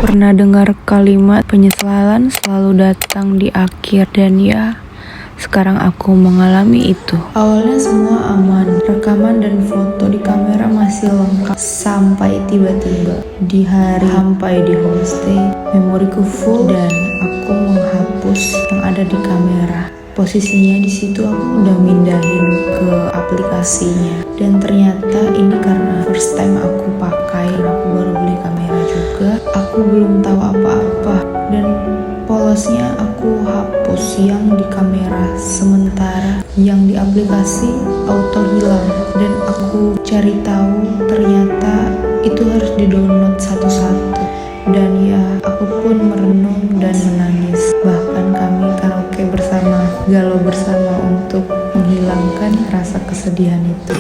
Pernah dengar kalimat penyesalan selalu datang di akhir, dan ya, sekarang aku mengalami itu. Awalnya semua aman, rekaman dan foto di kamera masih lengkap, sampai tiba-tiba di hari sampai di homestay, memoriku full dan aku menghapus yang ada di kamera. Posisinya di situ aku udah mindahin ke aplikasinya, dan ternyata ini karena first time aku pakai, aku baru beli kamera juga, aku belum tahu apa-apa, dan polosnya aku hapus yang di kamera, sementara yang di aplikasi auto hilang. Dan aku cari tahu ternyata itu harus di-download satu-satu. Dan ya, aku pun merenung dan menangis. Bahkan kami karaoke bersama, galau bersama untuk menghilangkan rasa kesedihan itu.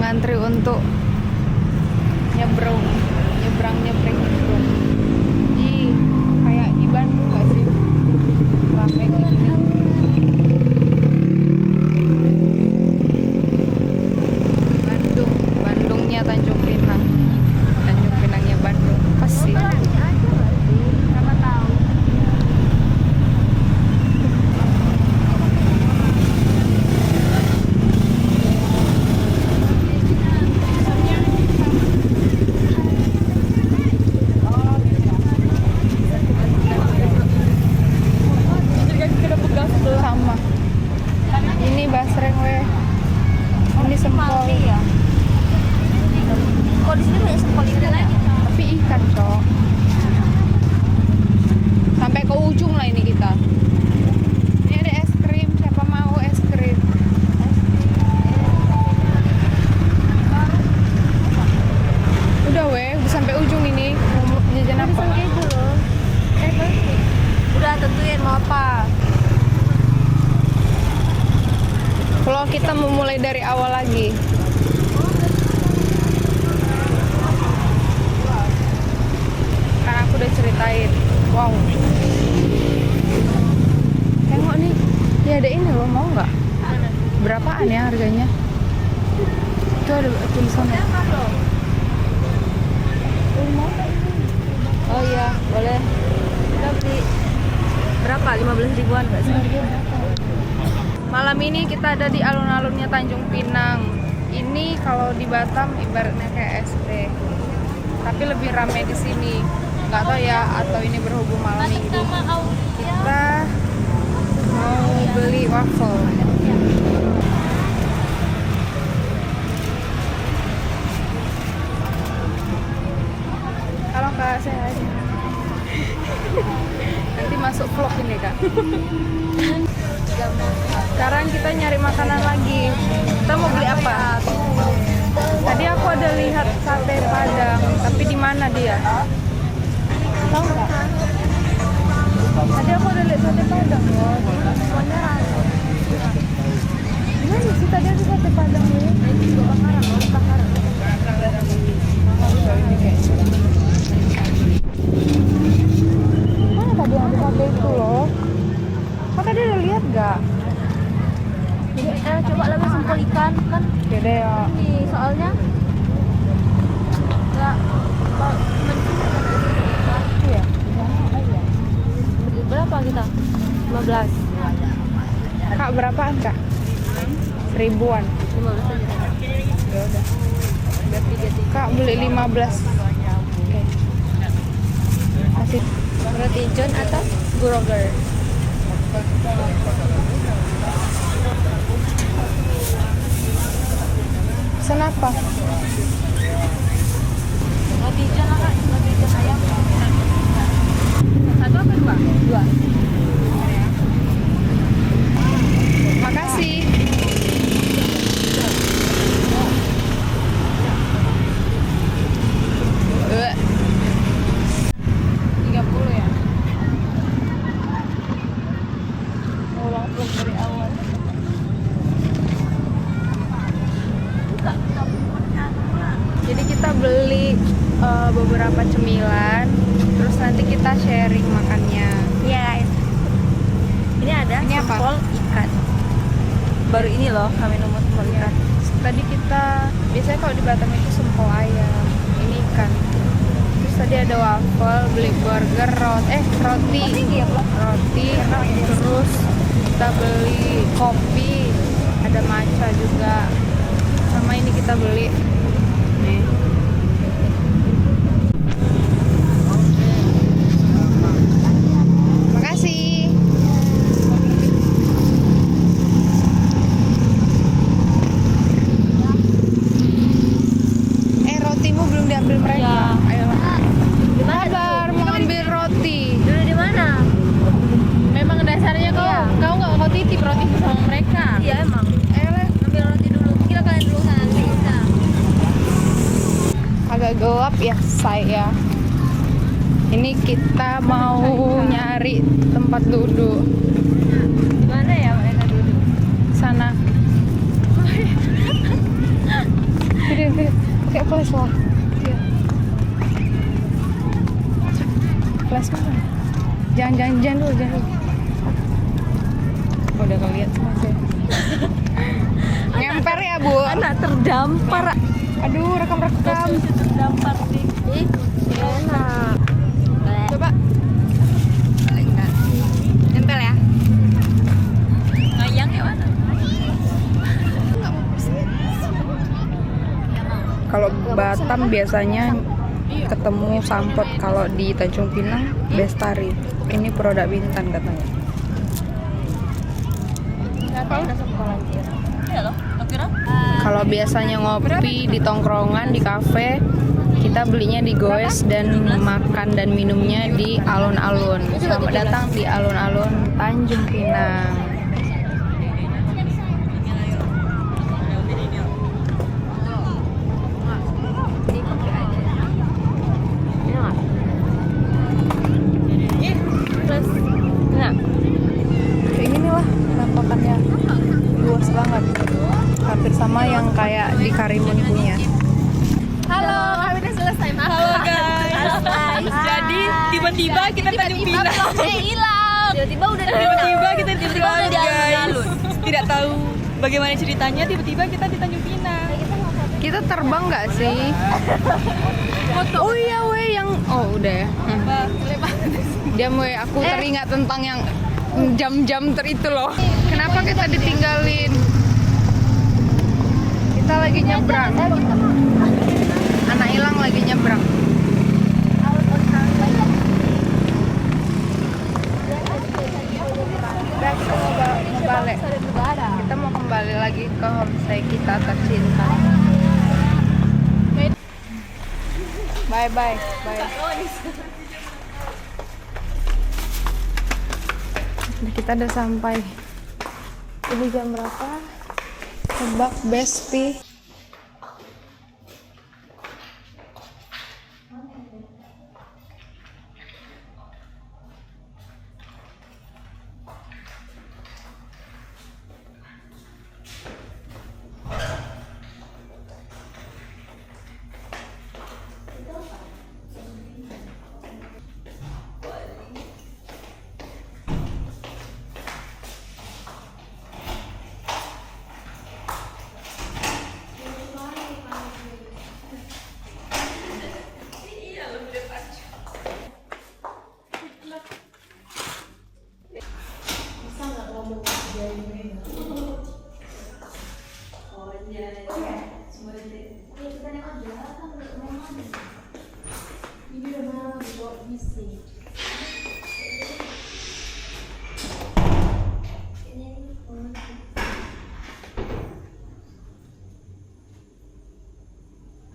Mengantri untuk nyebrang gitu. Kayak di Bandung nggak sih? Rame gini. Bandungnya Tanjung Pinang. Tanjung Pinangnya Bandung. Pasti. Sama. Ini basreng weh. Ini sempol. Ya. Kok di sini banyak sempol ikan ya? Tapi ikan, Cok. Sampai ke ujung lah ini kita. Ini ada es krim, siapa mau es krim? Udah weh, udah sampai ujung ini. Mau jajan apa? Gitu loh. Udah tentuin mau apa? Kalau kita memulai dari awal lagi. Kan aku udah ceritain. Wow. Tengok nih. Ya ada ini loh, mau nggak? Berapaan ya harganya? Itu ada tulisannya. Oh iya, boleh. Udah beli. Berapa? 15 ribuan nggak sih? Malam ini kita ada di alun-alunnya Tanjung Pinang. Ini kalau di Batam ibaratnya kayak SD, tapi lebih ramai di sini. Nggak tahu ya, atau ini berhubung malam minggu. Kita mau beli waffle. Halo Kak, sehat? Nanti masuk vlog ini Kak. Sekarang kita nyari makanan lagi. Kita mau beli apa? Tadi aku ada lihat sate Padang, tapi di mana dia? Tahu nggak? Tadi aku ada lihat sate Padang loh. Gimana sih tadi ada sate Padang loh? Ini juga bakaran loh, bakaran. Mana tadi ada sate itu loh? Kok tadi udah lihat gak? Coba lagi sempol ikan kan? Beda ya. Ini soalnya nggak Iya. berapa kita? 15. Kak, berapaan Kak? Seribuan. 15 aja. Ya udah. Biar 3. Kak, beli 15. Oke. Kasih. Roti John atau burger? Pesan apa? Roti John lah Kak, roti John ayam. Satu apa dua? Dua. Makasih. Eh, 30 ya? Ulang vlog dari awal. Jadi kita beli beberapa cemilan, terus nanti kita sharing makannya. Iya guys. Ini ada Ini apa? sempol ikan. Baru ini loh kami nemu sempol ikan. Tadi kita biasanya kalau di Batam itu sempol ayam, ini ikan. Terus tadi ada waffle, beli burger, roti, Tinggi ya Bro? roti, terus kita beli kopi, ada matcha juga, sama ini kita beli nih. Makasih. Rotimu belum diambil mereka. Iya. Ayo. Di mana? Sabar, mau ambil roti. Dulu di mana? Memang dasarnya kau nggak titip roti sama mereka. Iya emang. Ambil roti dulu. Kira kalian dulu sana nanti kita. Agak gelap ya saya. Ini kita mau nyari tempat duduk. Di mana ya mereka duduk? Sana. Tidak. Kayak flash lah. Iya. Flash mana? Jangan dulu. Udah kalian semua sih. Ngemper ya Bu. Anak terdampar. Aduh, rekam. Terdampar sih. Ih, enak. Coba. Enggak. Nempel ya? Ngayang ya mana? Kalau Batam biasanya ketemu sampot, kalau di Tanjung Pinang Bestari. Ini produk Bintan katanya. Iya loh, kira? Kalau biasanya ngopi di tongkrongan, di kafe, kita belinya di Goes dan makan dan minumnya di alun-alun. Selamat datang di alun-alun Tanjung Pinang. Kayak gini lah penampakannya, luas banget, hampir sama yang kayak di Karimun punya. Halo, kami udah selesai makan. Halo guys. Jadi tiba-tiba kita di Tanjung Pinang. Hilang. Tiba-tiba udah Tiba-tiba kita di Tanjung Pinang, udah di guys. alun-alun. Tidak tahu bagaimana ceritanya tiba-tiba kita di Tanjung Pinang. Kita terbang nggak sih? Oh iya weh, yang udah ya. Dia weh, aku teringat tentang yang jam-jam itu loh. Kenapa kita ditinggalin? Kita lagi nyebrang. Anak hilang lagi nyebrang. Udah, kita mau balik. Kita mau kembali lagi ke homestay kita tercinta. Bye. Kita udah sampai. Ini jam berapa? Tebak Besti.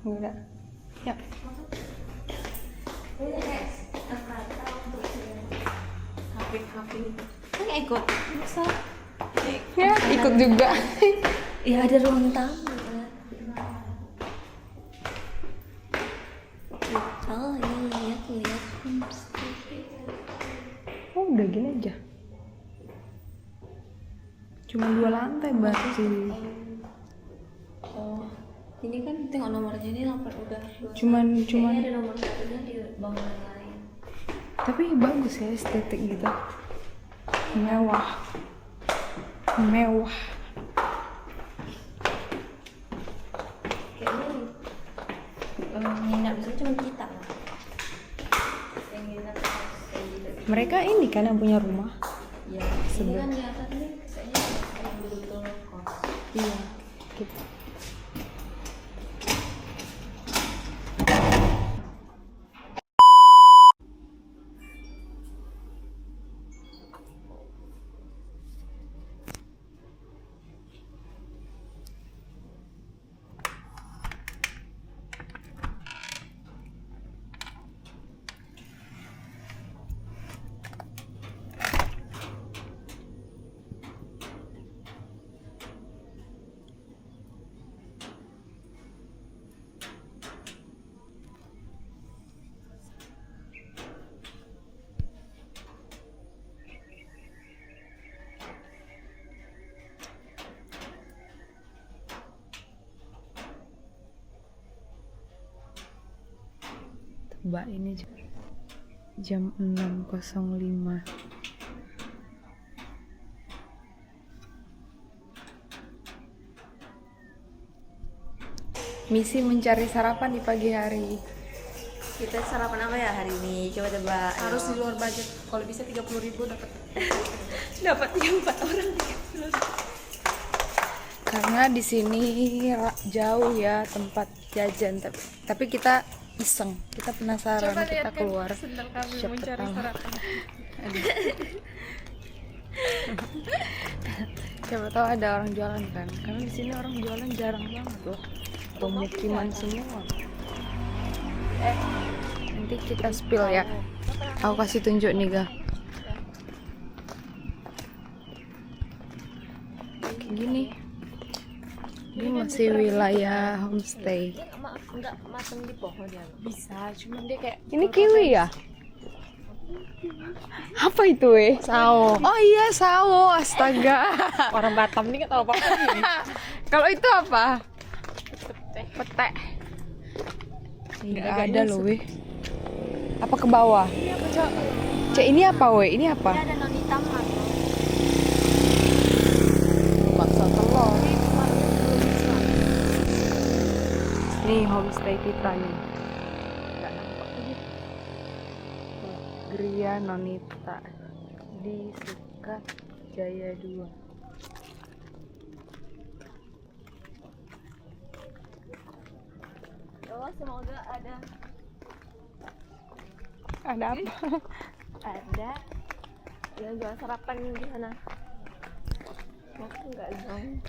Enggak. Ya. Kan ikut. Masa? Ya, ikut juga. Ya ada ruang tamu kan. Oh iya, lihat homestay. Oh, udah gini aja. Cuma 2 lantai berarti. Oh, ini kan tengok nomornya ini lampu udah. Cuman Kayaknya ada nomor satunya di bangunan lain. tapi bagus ya, estetik gitu. Mewah. Mewah. Kayaknya nginap di sini cuma kita lah. Yang nginap kayak gitu. Mereka ini kan yang punya rumah. Ya, ini kan di atas nih kayaknya yang betul-betul kos. Iya. Gitu. Tebak ini jam 6.05. Misi mencari sarapan di pagi hari. Kita sarapan apa ya hari ini? Coba tebak. Harus di luar budget. Kalau bisa 30.000 dapat. Dapat 4 orang. Karena di sini jauh ya tempat jajan, tapi kita iseng, kita penasaran, Coba kita lihat kan keluar. sendal kami Siapa mencari tahu. sarapan. Aduh. Siapa tahu ada orang jualan kan? Karena di sini orang jualan jarang banget loh. Pemukiman semua. Nanti kita spill ya. Aku kasih tunjuk nih ga. Kayak gini. Ini masih wilayah homestay. Enggak matang di pohon ya. Bisa, cuman dia kayak Ini kiwi ya? Apa itu Sawo. Oh iya sawo, astaga. orang Batam nih nggak tahu apa-apa nih. Kalau itu apa? Petek. Nggak ada loh weh. Apa ke bawah? Ini apa, Cak? Cek ini apa weh? Ini apa? Ada noni taman. Bakso telur. Nih homestay kita nih. Nggak nampak lagi. Tuh, Gria Nonita di Sukat Jaya 2. Oh, semoga ada Ada apa? ada yang jual sarapan di sana. Mau enggak dong?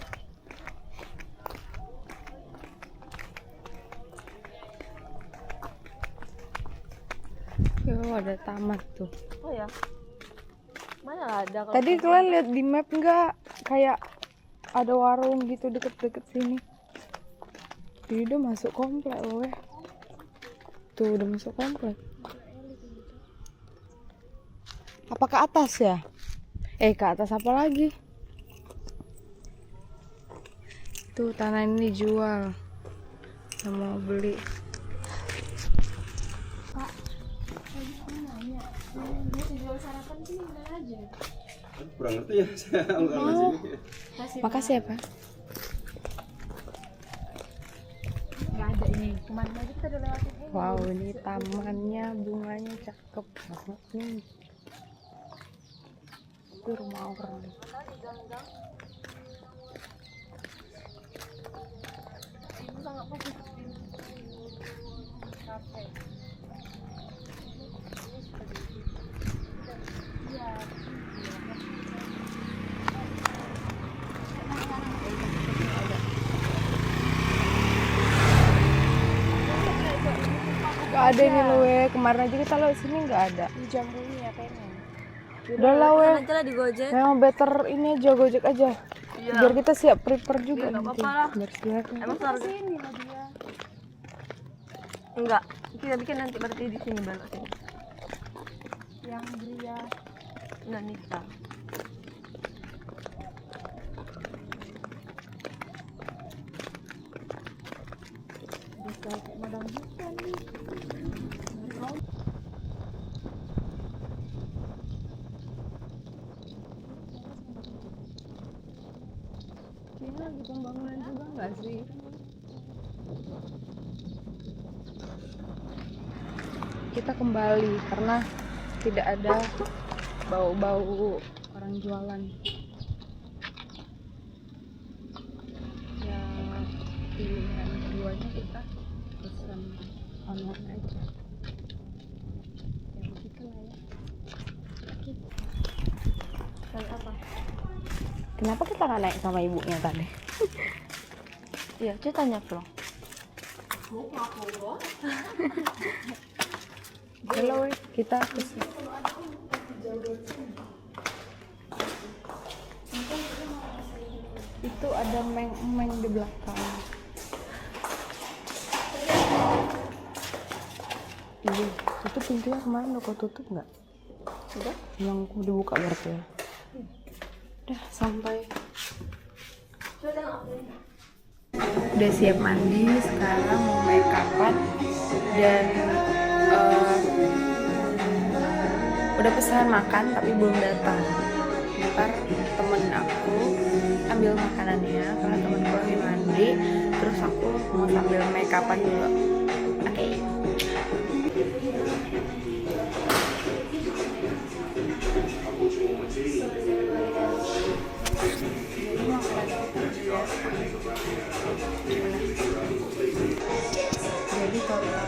Yo, ada tamat tuh. Oh ya. Mana lah ada kalau Tadi kalian lihat di map nggak? Kayak ada warung gitu deket-deket sini. Ini udah masuk komplek loh weh. Tuh udah masuk komplek. Apa ke atas ya? Ke atas apa lagi? Tuh tanah ini dijual. Yang mau beli. Kurang ngerti ya saya orang sini. Makasih ya Pak. Nggak ada ini. Kemana aja kita udah lewatin. Wow, ini tamannya, bunganya cakep banget nih. Itu rumah orang. ada ini loh kemarin aja kita lewat sini nggak ada. Jambunya pengen. Udah lah Aja lah di Gojek. memang better ini aja Gojek aja. Biar kita siap prepare juga nanti. Biar siap. Emang harus sini lah dia. Enggak, kita bikin nanti berarti di sini belok sini. Yang dia Nanita. Bisa kayak madam bukan nih. Ini lagi pembangunan juga nggak sih? Kita kembali karena tidak ada bau-bau orang jualan. Ya pilihan keduanya kita pesan online aja. Ya begitulah ya. Kali apa? Kenapa kita nggak naik sama ibunya tadi? Iya, ceritanya Flo. Halo, kita pesan. Itu ada meng di belakang. Iya, itu pintunya kemarin udah kau tutup nggak? Sudah? Yang dibuka berarti ya? Udah sampai. Udah siap mandi, sekarang mau make up-an dan udah pesan makan tapi belum datang. Ntar temen aku ambil makanannya karena temenku lagi mandi, terus aku mau sambil make up-an dulu. Oke. Jadi total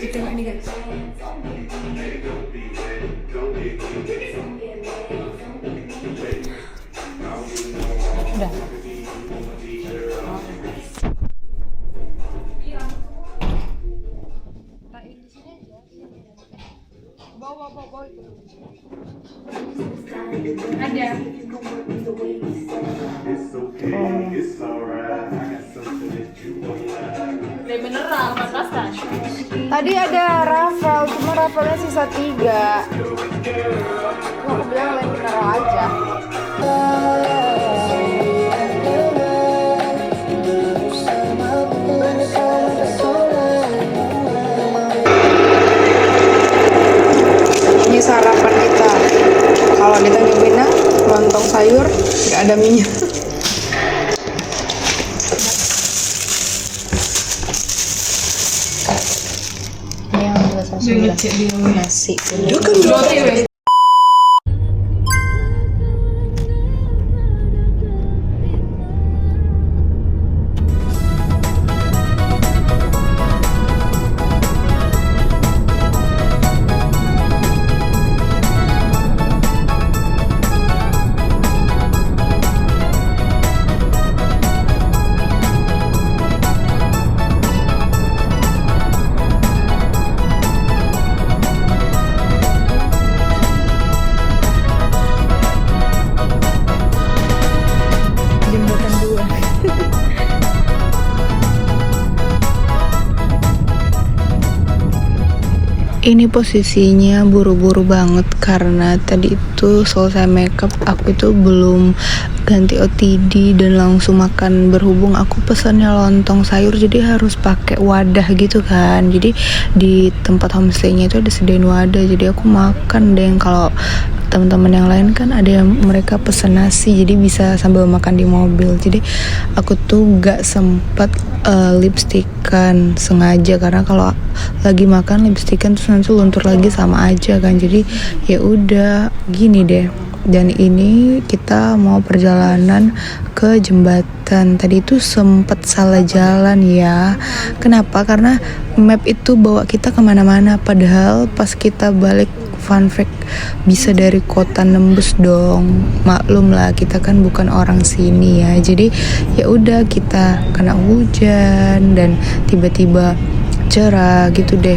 kita ini guys. Udah. Bawa itu. Ada. Beneran, pantasan. Tadi ada raffle, cuma raffle-nya sisa 3. Aku bilang lain naruh aja. Ini sarapan kita. Kalau di Tanjung Pinang, lontong sayur nggak ada minyak. Ini yang nasi. Jembatan 2. Ini posisinya buru-buru banget karena tadi itu selesai makeup, aku itu belum ganti OTD dan langsung makan. Berhubung aku pesannya lontong sayur jadi harus pakai wadah gitu kan. Jadi di tempat homestaynya itu ada sediain wadah, jadi aku makan deh. Kalau teman-teman yang lain kan ada yang mereka pesen nasi jadi bisa sambil makan di mobil. Jadi aku tuh gak sempat lipstikan sengaja karena kalau lagi makan lipstikan terus nanti luntur lagi sama aja kan. Jadi ya udah gini deh. Dan ini kita mau perjalanan ke jembatan. Tadi itu sempat salah jalan ya. Kenapa? Karena map itu bawa kita kemana-mana. Padahal pas kita balik fun fact, bisa dari kota nembus dong. Maklum lah, kita kan bukan orang sini ya. Jadi ya udah, kita kena hujan dan tiba-tiba cerah gitu deh.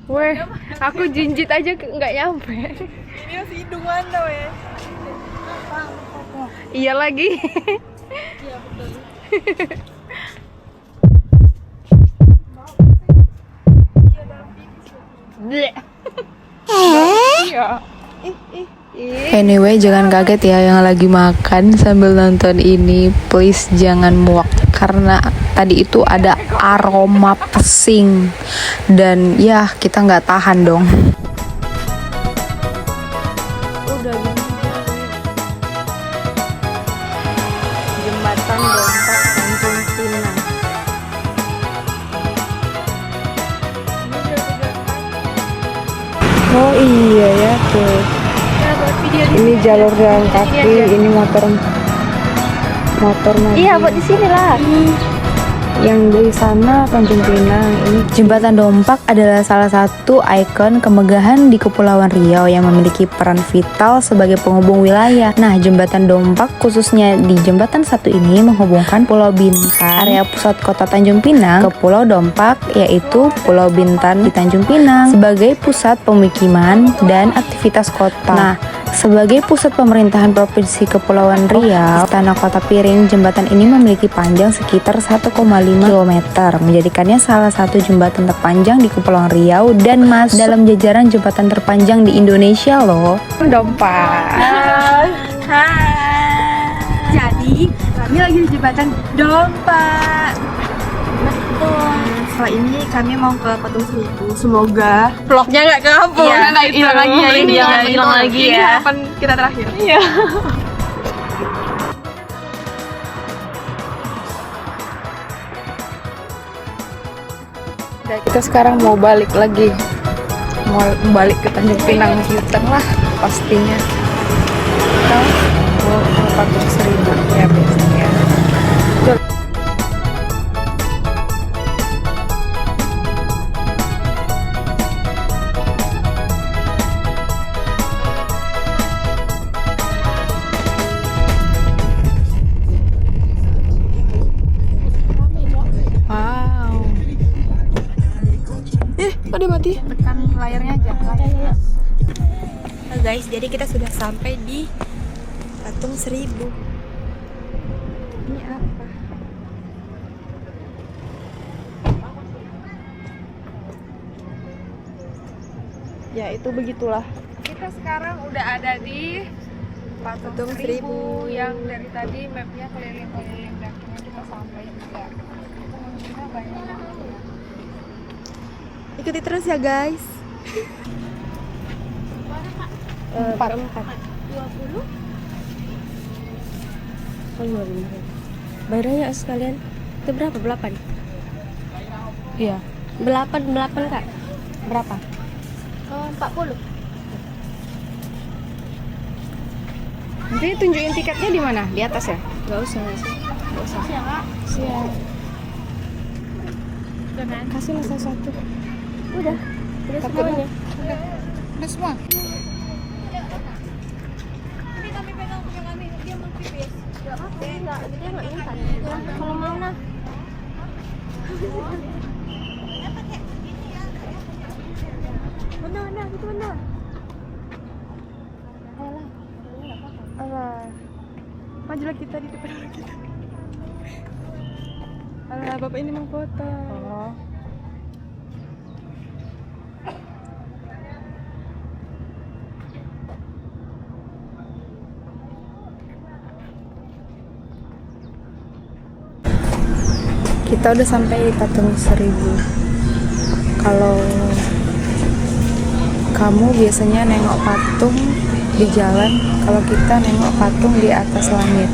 Weh, aku jinjit aja nggak nyampe. Ini masih hidung mana weh? Iya lagi. Iya betul. Iya. Anyway, jangan kaget ya yang lagi makan sambil nonton ini. Please jangan muak karena tadi itu ada aroma pesing dan ya kita nggak tahan dong. Jembatan Dompak Tanjung Pinang. Oh iya ya tuh. Ini jalur jalan kaki, ini motor. Iya, buat di sini lah. Yang di sana Tanjung Pinang. Ini Jembatan Dompak adalah salah satu ikon kemegahan di Kepulauan Riau yang memiliki peran vital sebagai penghubung wilayah. Nah, Jembatan Dompak khususnya di jembatan satu ini menghubungkan Pulau Bintan, area pusat kota Tanjung Pinang, ke Pulau Dompak, yaitu Pulau Bintan di Tanjung Pinang, sebagai pusat pemukiman dan aktivitas kota. Nah, sebagai pusat pemerintahan Provinsi Kepulauan Riau, Istana Kota Piring, jembatan ini memiliki panjang sekitar 1,5 km, menjadikannya salah satu jembatan terpanjang di Kepulauan Riau dan masuk dalam jajaran jembatan terpanjang di Indonesia loh. Dompak. Jadi kami lagi di jembatan Dompak. Betul. Setelah ini kami mau ke Patung Seribu. Semoga vlognya nggak kehapus. Iya, nggak hilang lagi ya ini. Hilang lagi Ini ya. harapan kita terakhir. Iya. Nah, kita sekarang mau balik lagi, mau balik ke Tanjung Pinang U-turn lah pastinya. Kita mau ke Patung Seribu ya biasanya. guys, jadi kita sudah sampai di Patung Seribu. Ini apa? Ya itu begitulah. Kita sekarang udah ada di Patung Seribu yang dari tadi mapnya keliling-keliling dan akhirnya kita sampai juga. Pengunjungnya banyak banget ya. Ikuti terus ya guys. 4. 20? Oh iya bener. Bayarnya sekalian. Itu berapa? 8? Iya. 8 Kak. Berapa? 40. Nanti tunjukin tiketnya di mana? Di atas ya? Gak usah sih. Gak usah. Siap. Kasihlah satu-satu. Udah semuanya. Udah semua. Dia nggak ingat. Kalau mau nah. Benar, itu benar. Alah, majulah kita di depan orang kita. Alah, bapak ini mau foto. Oh. Kita udah sampai di Patung Seribu. Kalau kamu biasanya nengok patung di jalan, kalau kita nengok patung di atas langit.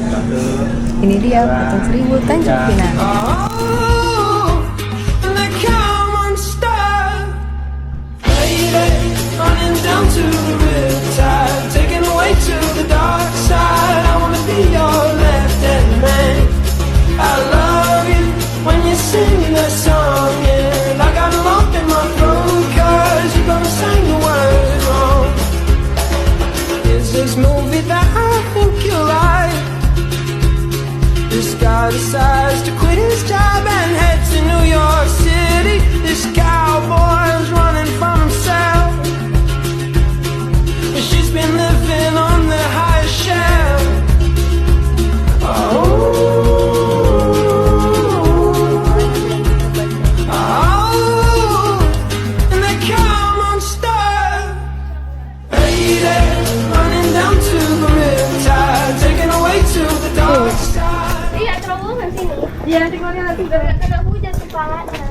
Ini dia Patung Seribu Tanjung Pinang. This movie that I think you like. This guy decides to quit his job and head to New York City. This cowboy's running from himself. She's been living on the highest shelf. And they come unstuck. Running down to the riptide, taken away to the dark side. Iya, terowongan sini. Iya, tinggalnya nanti. Kena hujan kepalanya.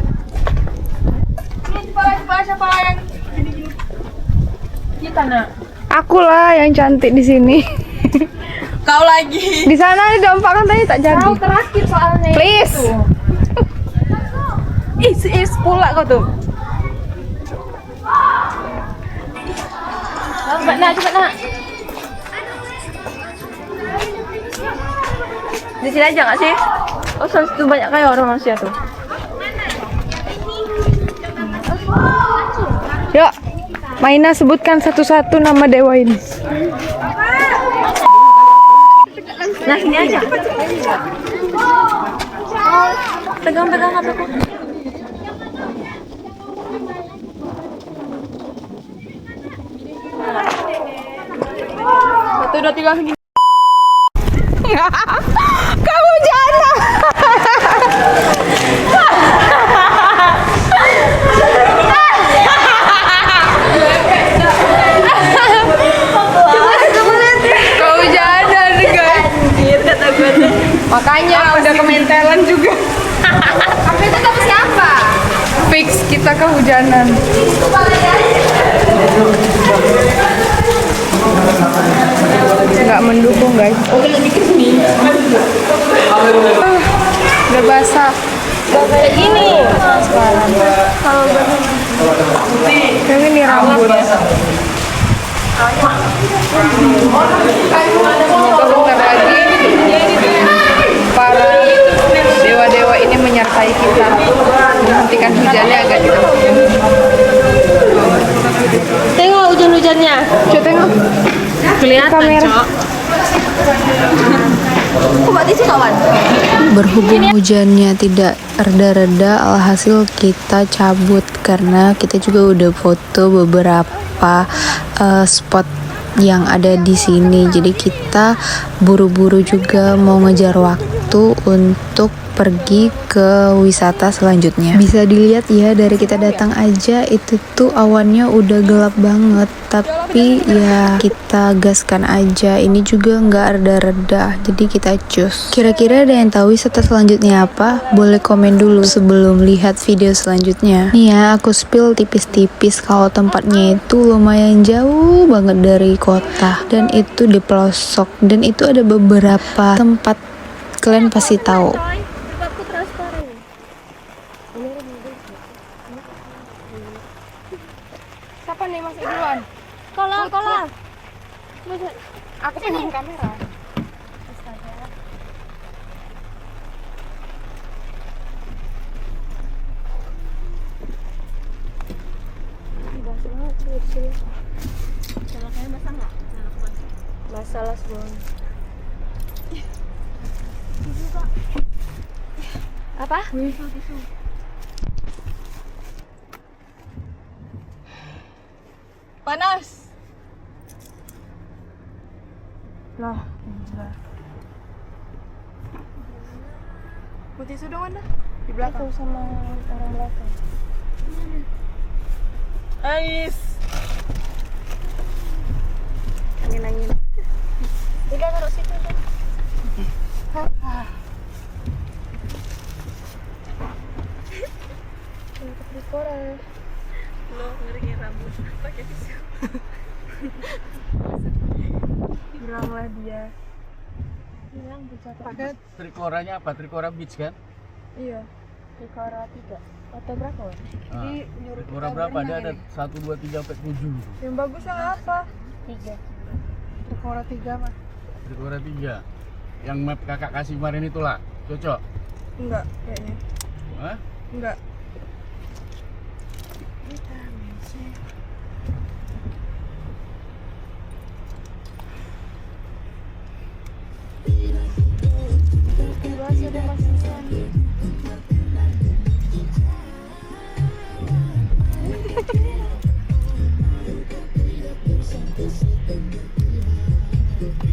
Ini kepala siapa yang gini-gini? Kita nak. Aku lah yang cantik di sini. Kau lagi. Di sana ada 4 kan tadi tak jadi. Kau terakhir soalnya. Please. Is pula kau tuh. Cepet nak. Di sini aja nggak sih? Oh, situ banyak kayak orang manusia tuh. Yuk, Maina sebutkan satu-satu nama dewa ini. Nah, sini aja. Pegang HP-ku. 1, 2, 3 gini. Kamu jangan. Kehujanan guys. Makanya udah kementelan juga. Apa itu sama siapa? Fix kita kehujanan. Nggak mendukung guys. Udah basah. Kayak gini. Yang ini rambut. Sebentar lagi para dewa-dewa ini menyertai kita, menghentikan hujannya agak jauh. Tengok hujan-hujannya. Coba tengok. Kelihatan, Kamera. Cok. Buat itu kawan. Berhubung hujannya tidak reda-reda, alhasil kita cabut karena kita juga udah foto beberapa spot yang ada di sini. Jadi kita buru-buru juga mau ngejar waktu untuk pergi ke wisata selanjutnya. Bisa dilihat ya, dari kita datang aja itu tuh awannya udah gelap banget, tapi ya kita gaskan aja. Ini juga nggak reda-reda, jadi kita cus. Kira-kira ada yang tahu wisata selanjutnya apa? Boleh komen dulu sebelum lihat video selanjutnya. Nih ya, aku spill tipis-tipis kalau tempatnya itu lumayan jauh banget dari kota, dan itu di pelosok, dan itu ada beberapa tempat kalian pasti tahu. Aku transparan. Siapa nih masuk duluan? Kola. Aku pegang kamera. Masalah semua. Apa? Tisu. Panas. Lah, mau tisu dong Anda? Di belakang Sama orang belakang. Ais. Angin. Udah taruh situ tuh. Koran. Lo ngering rambut pakai tisu. Bilanglah dia. Bilang bisa Pakai Trikoranya apa? Trikora Beach kan? iya. Trikora 3 atau berapa? Wan? Jadi nyuruh Trikora kita berapa? Dia berenang ada ini. 1, 2, 3, 4, 7. Yang bagus yang apa? 3. Trikora 3 mah. Trikora 3. Yang map kakak kasih kemarin itulah. Cocok? Enggak kayaknya. Hah? Enggak.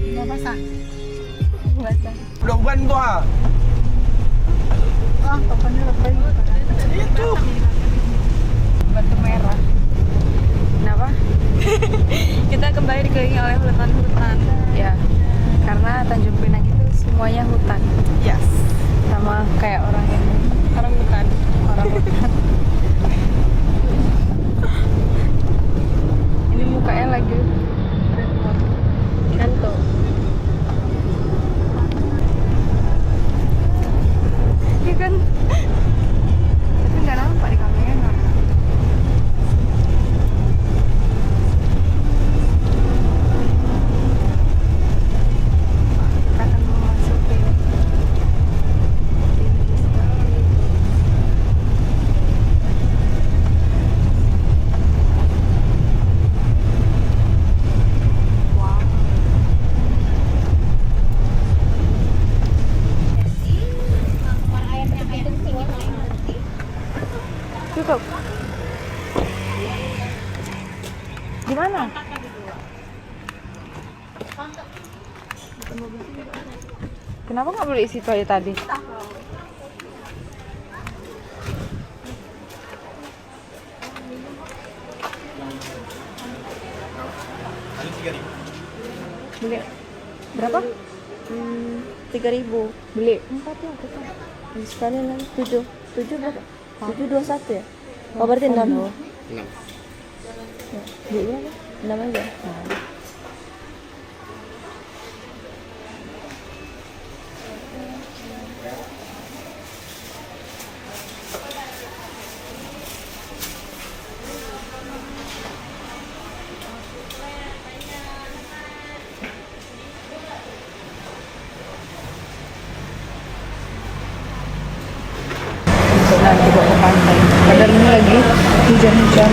Enggak basah. Enggak basah. Udah bukan tuh ah. Ah, topannya lebay. Itu. Batu merah. Kenapa? Kita kembali dikelilingi oleh hutan-hutan. Ya, karena Tanjung Pinang itu semuanya hutan. Yes. Sama kayak orang hutan. Ini mukanya lagi Kanto. iya kan? Tapi nggak nampak di kamera. Akan memasuki cukup. Di mana? Kenapa nggak boleh isi toilet tadi? Beli berapa? 3.000. Beli 4 ya kita. Sekalian lagi 7 berapa? 721 ya? Oh berarti 6. 6. Beli berapa? 6 aja. nanti bawa ke pantai. Padahal ini lagi hujan-hujan.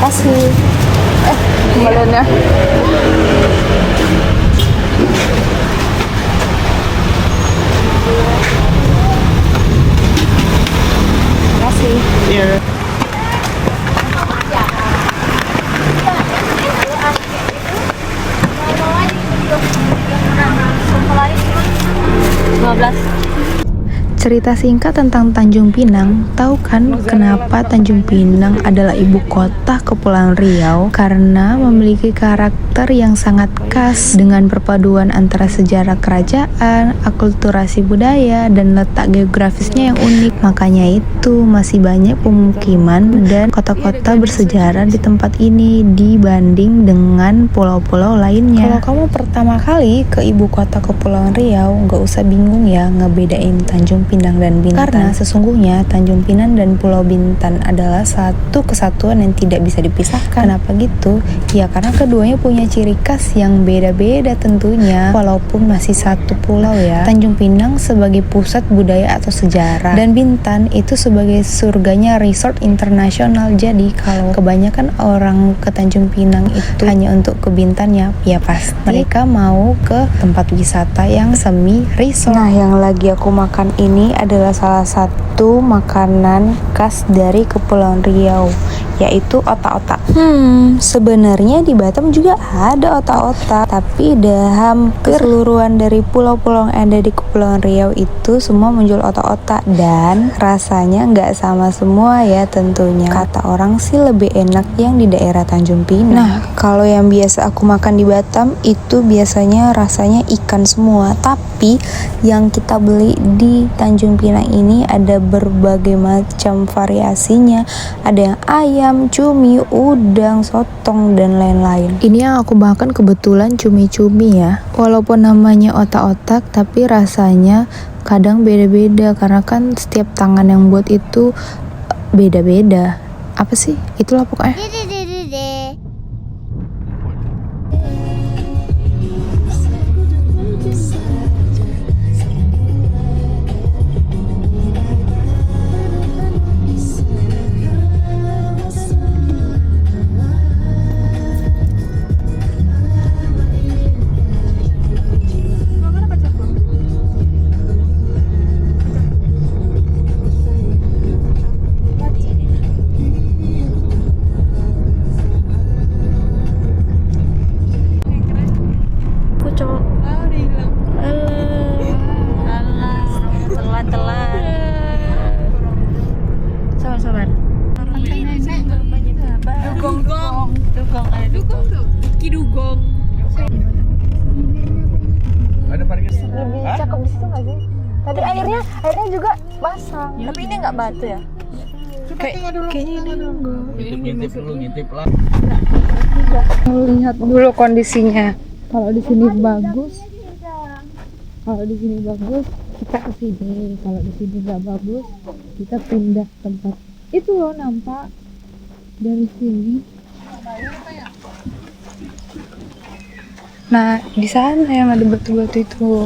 Kasih. Kembaliannya. Kasih. Iya. Cerita singkat tentang Tanjung Pinang. Tahu kan kenapa Tanjung Pinang adalah ibu kota Kepulauan Riau? Karena memiliki karakter yang sangat khas dengan perpaduan antara sejarah kerajaan, akulturasi budaya, dan letak geografisnya yang unik. Makanya itu masih banyak pemukiman dan kota-kota bersejarah di tempat ini dibanding dengan pulau-pulau lainnya. Kalau kamu pertama kali ke ibu kota Kepulauan Riau, nggak usah bingung ya ngebedain Tanjung Pinang dan Bintan. Karena sesungguhnya Tanjung Pinang dan Pulau Bintan adalah satu kesatuan yang tidak bisa dipisahkan. Kenapa gitu? Ya karena keduanya punya ciri khas yang beda-beda tentunya, walaupun masih satu pulau ya. Tanjung Pinang sebagai pusat budaya atau sejarah, dan Bintan itu sebagai surganya resort internasional. Jadi kalau kebanyakan orang ke Tanjung Pinang itu hanya untuk ke Bintannya, ya pasti mereka mau ke tempat wisata yang semi resort. Nah, yang lagi aku makan ini adalah salah satu makanan khas dari Kepulauan Riau, yaitu otak-otak. Sebenarnya di Batam juga ada otak-otak, tapi hampir keseluruhan dari pulau-pulau yang ada di Kepulauan Riau itu semua menjual otak-otak, dan rasanya nggak sama semua ya tentunya. Kata orang sih lebih enak yang di daerah Tanjung Pinang. Nah, kalau yang biasa aku makan di Batam itu biasanya rasanya ikan semua, tapi yang kita beli di Tanjung Pinang ini ada berbagai macam variasinya. Ada yang ayam, cumi, udang, sotong, dan lain-lain. Ini yang aku makan kebetulan cumi-cumi ya. Walaupun namanya otak-otak, tapi rasanya kadang beda-beda karena kan setiap tangan yang buat itu beda-beda. Apa sih? Itulah pokoknya. Ada parkir. Lebih cakep di situ nggak sih? Tadi airnya juga basah, tapi ini nggak batu ya? Kayaknya ini dulu. Ngintip lah. Lihat dulu kondisinya. Kalau di sini bagus, kita ke sini. Kalau di sini nggak bagus, kita pindah tempat. Itu loh nampak dari sini. Nah, di sana yang ada batu-batu itu.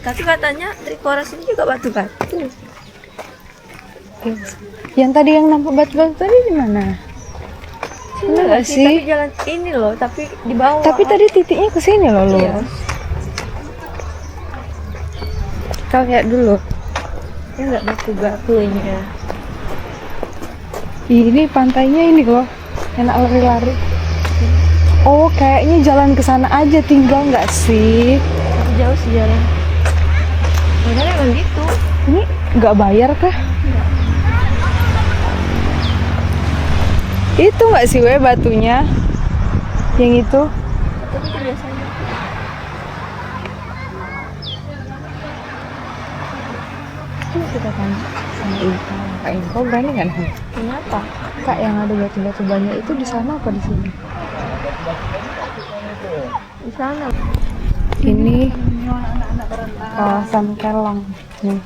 Tapi katanya dari Koras ini juga batu-batu. Yang tadi yang nampak batu-batu tadi di mana? Enggak Enggak sih, sih. tapi jalan ini loh, tapi di bawah. Tapi tadi titiknya ke sini loh, Lu. Iya. Kita lihat dulu. Ya enggak batu-batunya. Ini pantainya ini loh, enak lari-lari. Oh, kayaknya jalan ke sana aja tinggal nggak sih? Itu jauh sih jalan. Benar emang gitu. Ini nggak bayar kah? Enggak. Itu nggak sih batunya? Yang itu? Tapi itu biasanya. Coba kita tanya sama Inka. Kak Inka berani nggak nih? Kenapa? Kak, yang ada batu-batu banyak itu di sana apa di sini? Di sana. Ini kawasan Kelang nih.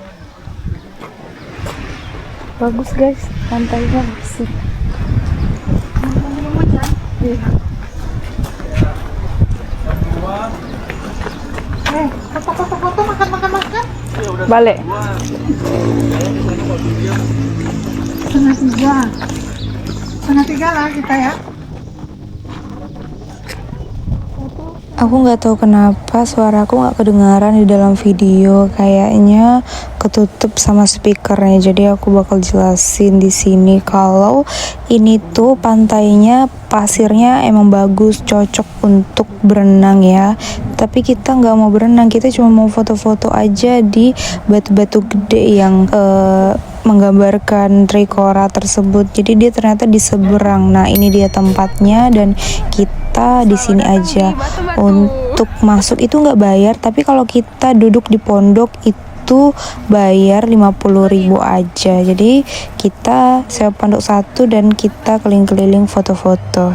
Bagus guys, pantainya bersih. Iya. Foto-foto makan. Balik. Setengah tiga lah kita ya. Aku nggak tahu kenapa suara aku nggak kedengaran di dalam video, kayaknya ketutup sama speakernya. Jadi aku bakal jelasin di sini kalau ini tuh pantainya pasirnya emang bagus, cocok untuk berenang ya. Tapi kita nggak mau berenang, kita cuma mau foto-foto aja di batu-batu gede yang menggambarkan trikora tersebut. Jadi dia ternyata di seberang. Nah, ini dia tempatnya dan kita di sini aja. Untuk masuk itu nggak bayar, tapi kalau kita duduk di pondok itu bayar 50.000 aja. Jadi kita sewa pondok 1 dan kita keliling-keliling foto-foto.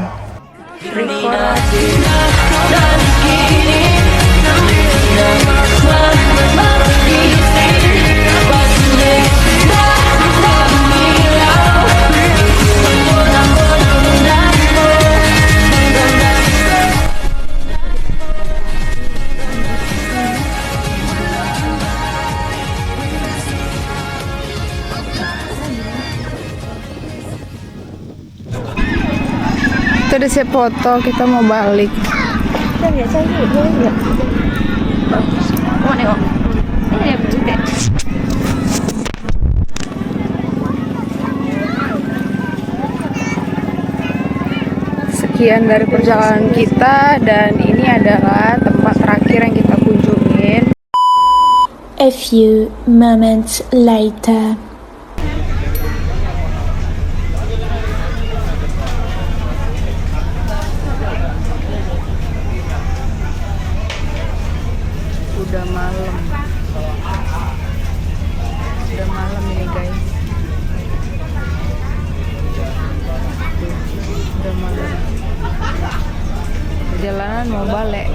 Kita udah siap foto, kita mau balik. Sekian dari perjalanan kita dan ini adalah tempat terakhir yang kita kunjungin. A few moments later. Udah malam ini guys. Udah malam. Perjalanan mau balik.